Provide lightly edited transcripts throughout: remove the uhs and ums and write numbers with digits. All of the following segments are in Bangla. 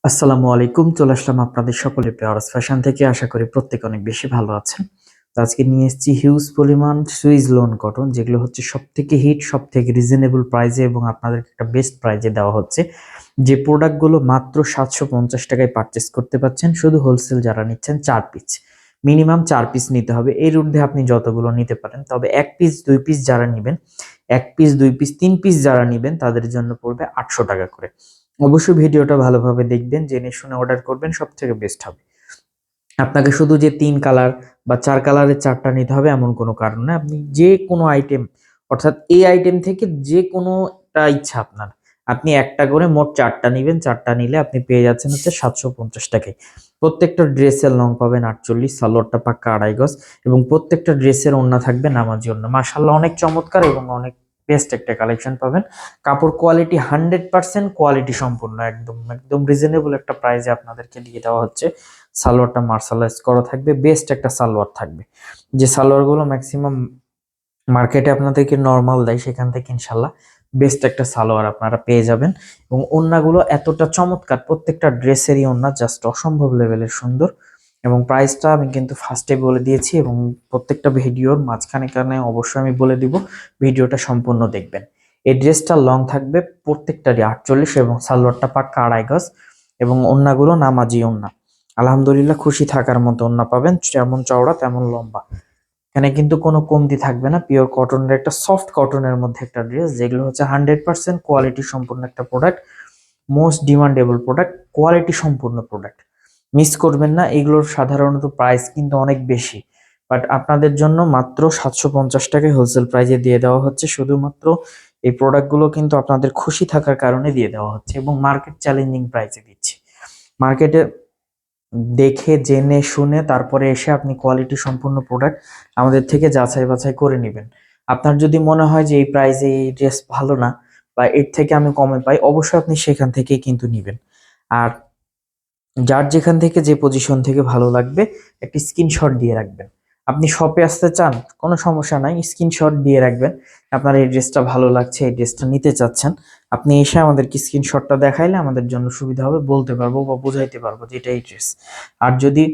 আসসালামু আলাইকুম। চলে আসলাম আপনাদের সকলের প্রিয় আরস ফ্যাশন থেকে। আশা করি প্রত্যেকে অনেক বেশি ভালো আছেন। তো আজকে নিয়ে এসেছি হিউজ পরিমাণ সুইস লোন কটন, যেগুলো হচ্ছে সবথেকে হিট, সবথেকে রিজনেবল প্রাইসে এবং আপনাদেরকে একটা বেস্ট প্রাইসে দেওয়া হচ্ছে। যে প্রোডাক্টগুলো মাত্র 750 টাকায় পারচেস করতে পারছেন, শুধু হোলসেল যারা নিচ্ছেন 4 পিস। মিনিমাম 4 পিস নিতে হবে। এর ঊর্ধ্বে আপনি যতগুলো নিতে পারেন। তবে 1 পিস 2 পিস যারা নিবেন, 1 পিস 2 পিস 3 পিস যারা নিবেন তাদের জন্য পড়বে 800 টাকা করে। অবশ্যই ভিডিওটা ভালোভাবে দেখবেন, জেনে শুনে অর্ডার করবেন, সবথেকে বেস্ট হবে। আপনাকে শুধু যে 3 কালার বা 4 কালারের 4টা নিতে হবে এমন কোনো কারণ না। আপনি যে কোনো আইটেম, অর্থাৎ এই আইটেম থেকে যে কোনোটা ইচ্ছা আপনার, আপনি একটা করে মোট 4টা নিবেন। 4টা নিলে আপনি পেয়ে যাচ্ছেন হচ্ছে 750 টাকায়। প্রত্যেকটা ড্রেসের লং পাবেন 48, সালোয়ারটা পাক্কা 2.5 গজ এবং প্রত্যেকটা ড্রেসের ওড়না থাকবে নামাজি ওড়না। মাশাআল্লাহ অনেক চমৎকার এবং অনেক বেস্ট একটা কালেকশন পাবেন। কাপড় কোয়ালিটি 100% কোয়ালিটি সম্পূর্ণ, একদম একদম রিজনেবল একটা প্রাইসে আপনাদেরকে দিয়ে দেওয়া হচ্ছে। সালোয়ারটা মার্শালাইজ করা থাকবে, বেস্ট একটা সালোয়ার থাকবে। যে সালোয়ারগুলো ম্যাক্সিমাম মার্কেটে আপনাদেরকে নরমাল দেয়, সেখান থেকে ইনশাল্লাহ বেস্ট একটা সালোয়ার আপনারা পেয়ে যাবেন। এবং ওড়নাগুলো এতটা চমৎকার, প্রত্যেকটা ড্রেসেরই ওড়না জাস্ট অসম্ভব লেভেলের সুন্দর। এবং প্রাইসটা আমি কিন্তু ফার্স্টে বলে দিয়েছি এবং প্রত্যেকটা ভিডিওর মাঝখানে কারণে অবশ্যই আমি বলে দিব, ভিডিওটা সম্পূর্ণ দেখবেন। এই ড্রেসটা লং থাকবে প্রত্যেকটারই 48 এবং সালোয়ারটা পাক্কা 2.5 গজ এবং ওড়নাগুলো নামাজি ওড়না। আলহামদুলিল্লাহ খুশি থাকার মতো ওড়না পাবেন, যেমন চওড়া তেমন লম্বা। এখানে কিন্তু কোনো কমতি থাকবে না। পিওর কটনের একটা সফট কটনের মধ্যে একটা ড্রেস, যেগুলো হচ্ছে 100% কোয়ালিটি সম্পূর্ণ একটা product, most demandable product, quality সম্পূর্ণ প্রোডাক্ট। মিস করবেন না। এগুলোর সাধারণত প্রাইস কিন্তু অনেক বেশি, বাট আপনাদের জন্য মাত্র 750 টাকায় হোলসেল প্রাইসে দিয়ে দেওয়া হচ্ছে। শুধুমাত্র এই প্রোডাক্টগুলো কিন্তু আপনাদের খুশি থাকার কারণে দিয়ে দেওয়া হচ্ছে এবং মার্কেট চ্যালেঞ্জিং প্রাইসে দিচ্ছি। মার্কেটে দেখে জেনে শুনে তারপরে এসে আপনি কোয়ালিটি সম্পূর্ণ প্রোডাক্ট আমাদের থেকে যাচাই বাছাই করে নেবেন। আপনার যদি মনে হয় যে এই প্রাইসে এই ড্রেস ভালো না বা এর থেকে আমি কমে পাই, অবশ্যই আপনি সেখান থেকেই কিন্তু নিবেন। আর যার যেখান থেকে যে পজিশন থেকে ভালো লাগবে একটি স্ক্রিনশট দিয়ে রাখবেন। আপনি শপে আসতে চান, কোনো সমস্যা নাই, স্ক্রিনশট দিয়ে রাখবেন। আপনার এই ড্রেসটা ভালো লাগছে, এই ড্রেসটা নিতে চাচ্ছেন, আপনি এসে আমাদেরকে স্ক্রিনশটটা দেখাইলে আমাদের জন্য সুবিধা হবে, বলতে পারবো বা বুঝাইতে পারবো যে এটা এই ড্রেস। আর যদি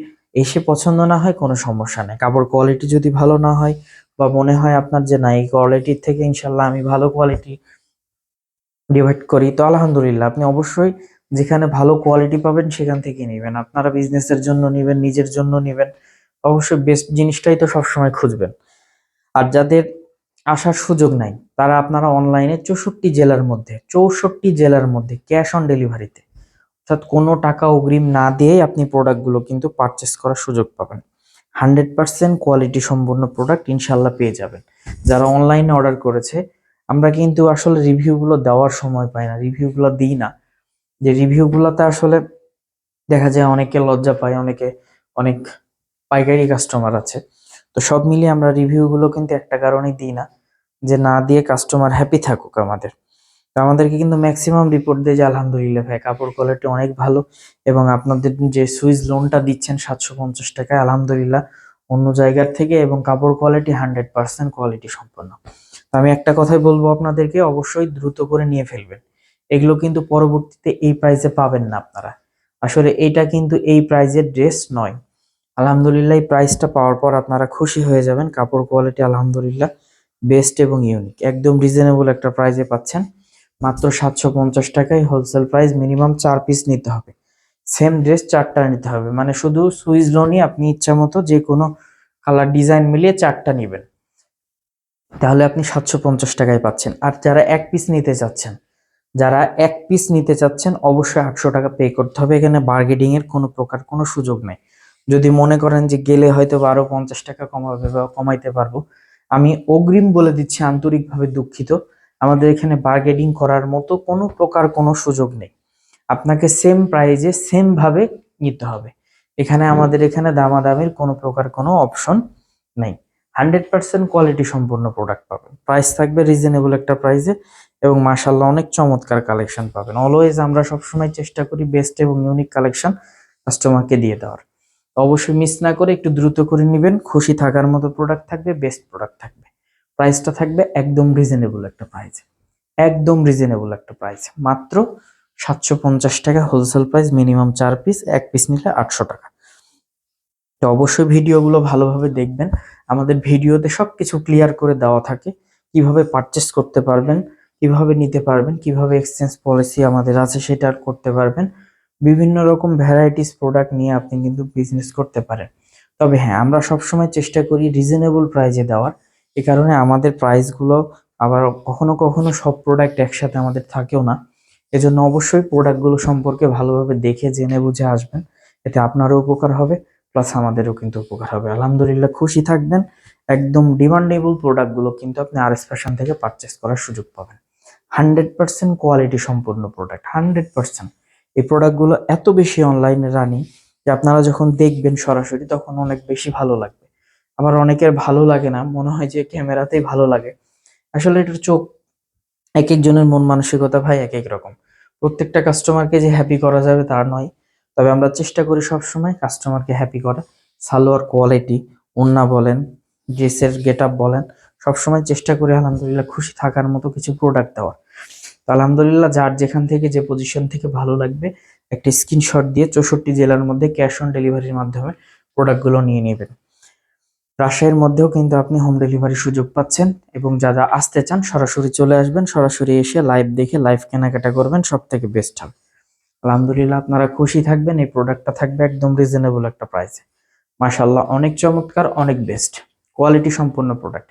এসে পছন্দ না হয় কোনো সমস্যা নেই, কাপড় কোয়ালিটি যদি ভালো না হয় বা মনে হয় আপনার যে না এই কোয়ালিটির থেকে ইনশাল্লাহ আমি ভালো কোয়ালিটি ডিভাইড করি, তো আলহামদুলিল্লাহ আপনি অবশ্যই যেখানে ভালো কোয়ালিটি পাবেন সেখান থেকে নেবেন। আপনারা বিজনেসের জন্য নেবেন, নিজের জন্য নেবেন, অবশ্যই বেস্ট জিনিসটাই তো সবসময় খুঁজবেন। আর যাদের আসার সুযোগ নাই, তারা আপনারা অনলাইনে 64 জেলার মধ্যে ক্যাশ অন ডেলিভারিতে, অর্থাৎ কোনো টাকা অগ্রিম না দিয়েই আপনি প্রোডাক্টগুলো কিন্তু পারচেস করার সুযোগ পাবেন। 100% কোয়ালিটি সম্পূর্ণ প্রোডাক্ট ইনশাল্লাহ পেয়ে যাবেন। যারা অনলাইনে অর্ডার করেছে, আমরা কিন্তু আসলে রিভিউগুলো দেওয়ার সময় পাই না, রিভিউগুলো দিই না। যে রিভিউগুলোতে আসলে দেখা যায় অনেকে লজ্জা পায়, অনেক পাইকারি কাস্টমার আছে। তো সব মিলিয়ে আমরা রিভিউগুলো কিন্তু একটা কারণেই দিই না, যে না দিয়ে কাস্টমার হ্যাপি থাকুক আমাদের। তো আমাদেরকে কিন্তু ম্যাক্সিমাম রিপোর্ট দেয় যে আলহামদুলিল্লাহ ভাই কাপড় কোয়ালিটি অনেক ভালো এবং আপনাদের যে সুইস লোনটা দিচ্ছেন 750 টাকায়, আলহামদুলিল্লাহ অন্য জায়গার থেকে এবং কাপড় কোয়ালিটি 100% কোয়ালিটি সম্পন্ন। তো আমি একটা কথাই বলবো আপনাদেরকে, অবশ্যই দ্রুত করে নিয়ে ফেলবেন। এগুলো কিন্তু পরবর্তীতে এই প্রাইসে পাবেন না আপনারা। আসলে এটা কিন্তু এই প্রাইজের ড্রেস নয়। আলহামদুলিল্লাহ এই প্রাইসটা পাওয়ার পর আপনারা খুশি হয়ে যাবেন। কাপড় কোয়ালিটি আলহামদুলিল্লাহ বেস্ট এবং ইউনিক, একদম রিজনেবল একটা প্রাইসে পাচ্ছেন। মাত্র 750 টাকায় হোলসেল প্রাইস, মিনিমাম 4 পিস নিতে হবে। সেম ড্রেস 4টা নিতে হবে, মানে শুধু সুইস লোনই আপনি ইচ্ছা মতো যে কোনো কালার ডিজাইন মিলিয়ে 4টা নিবেন, তাহলে আপনি 750 টাকায় পাচ্ছেন। আর যারা এক পিস নিতে চাচ্ছেন অবশ্যই 800 টাকা পে করতে হবে। এখানে বার্গেনিং এর কোনো প্রকার কোনো সুযোগ নেই। যদি মনে করেন যে গেলে হয়তো আরো 50 টাকা কমাবে বা কমাইতে পারবো, আমি অগ্রিম বলে দিচ্ছি, আন্তরিকভাবে দুঃখিত, আমাদের এখানে বার্গেনিং করার মতো কোনো প্রকার কোনো সুযোগ নেই। আপনাকে সেম প্রাইজে সেম ভাবে নিতে হবে। এখানে আমাদের এখানে দামাদামির কোনো প্রকার কোনো অপশন নেই। 100% কোয়ালিটি সম্পূর্ণ প্রোডাক্ট পাবেন, প্রাইস থাকবে রিজনেবল একটা প্রাইসে এবং মাশাআল্লাহ অনেক চমৎকার কালেকশন পাবেন। অলওয়েজ আমরা সবসময় চেষ্টা করি বেস্ট এবং ইউনিক কালেকশন কাস্টমারকে দিয়ে দেওয়ার। অবশ্যই মিস না করে একটু দ্রুত করে নেবেন। খুশি থাকার মতো প্রোডাক্ট থাকবে, বেস্ট প্রোডাক্ট থাকবে। প্রাইসটা থাকবে একদম রিজনেবল একটা প্রাইস, একদম রিজনেবল একটা প্রাইস, মাত্র 750 টাকা wholesale price, minimum 4 piece, 1 piece নিলে 800 টাকা। তো অবশ্যই ভিডিওগুলো ভালোভাবে দেখবেন। আমাদের ভিডিওতে সবকিছু ক্লিয়ার করে দেওয়া থাকে, কিভাবে পারচেস করতে পারবেন, কিভাবে নিতে পারবেন, কিভাবে এক্সচেঞ্জ পলিসি আমাদের আছে সেটা করতে পারবেন। বিভিন্ন রকম ভ্যারাইটিস প্রোডাক্ট নিয়ে আপনি কিন্তু বিজনেস করতে পারেন। তবে হ্যাঁ, আমরা সবসময় চেষ্টা করি রিজনেবল প্রাইজে দেওয়ার। এই কারণে আমাদের প্রাইসগুলো আবার কখনো কখনো সব প্রোডাক্ট একসাথে আমাদের থাকেও না। এজন্য অবশ্যই প্রোডাক্টগুলো সম্পর্কে ভালোভাবে দেখে জেনে বুঝে আসবেন, এতে আপনারও উপকার হবে, প্লাস আমাদেরও কিন্তু উপকার হবে। আলহামদুলিল্লাহ, খুশি থাকবেন। একদম ডিমান্ডেবল প্রোডাক্টগুলো কিন্তু আপনি আরএস ফ্যাশন থেকে পারচেস করার সুযোগ পাবেন। 100% কোয়ালিটি সম্পূর্ণ প্রোডাক্ট, 100%। এই প্রোডাক্টগুলো এত বেশি অনলাইনে রানিং যে আপনারা যখন দেখবেন সরাসরি তখন অনেক বেশি ভালো লাগবে। আবার অনেকের ভালো লাগে না, মনে হয় যে ক্যামেরাতেই ভালো লাগে। আসলে এটার চোখ, এক একজনের মন মানসিকতা ভাই এক এক রকম। প্রত্যেকটা কাস্টমারকে যে হ্যাপি করা যাবে তার নয়। তবে আমরা চেষ্টা করি সবসময় কাস্টমারকে হ্যাপি করা। সালোয়ার কোয়ালিটি, ওড়না বলেন, ড্রেসের গেট আপ বলেন, সবসময় চেষ্টা করি আলহামদুলিল্লাহ খুশি থাকার মতো কিছু প্রোডাক্ট দেওয়ার। তো আলহামদুলিল্লাহ, যার যেখান থেকে যে পজিশন থেকে ভালো লাগবে একটা স্ক্রিনশট দিয়ে 64 জেলার মধ্যে ক্যাশ অন ডেলিভারির মাধ্যমে প্রোডাক্টগুলো নিয়ে নেবেন। রাজশাহীর মধ্যেও কিন্তু আপনি হোম ডেলিভারির সুযোগ পাচ্ছেন, এবং যারা আসতে চান সরাসরি চলে আসবেন, সরাসরি এসে লাইভ দেখে লাইভ কেনাকাটা করবেন, সব থেকে বেস্ট হবে। আলহামদুলিল্লাহ, আপনারা খুশি থাকবেন। এই প্রোডাক্টটা থাকবে একদম রিজনেবল একটা প্রাইসে। মাশাআল্লাহ, অনেক চমৎকার, অনেক বেস্ট কোয়ালিটি সম্পন্ন প্রোডাক্ট,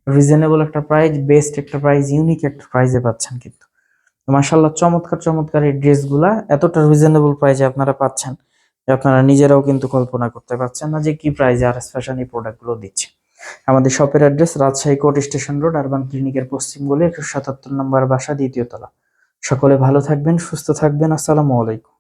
রিজনেবল একটা প্রাইস, বেস্ট একটা প্রাইস, ইউনিক একটা প্রাইসে পাচ্ছেন কিন্তু। মাশাআল্লাহ, চমৎকার চমৎকার এই ড্রেসগুলা এতটা রিজনেবল প্রাইসে আপনারা পাচ্ছেন যে আপনারা নিজেরাও কিন্তু কল্পনা করতে পারছেন না যে কি প্রাইসে আরএস ফ্যাশন এই প্রোডাক্টগুলো দিচ্ছে। আমাদের শপের address Rajshahi court station road, urban ক্লিনিকের পশ্চিম গলি 177 নম্বর বাসা, দ্বিতীয় তলা। সকলে ভালো থাকবেন, সুস্থ থাকবেন। আসসালামু আলাইকুম।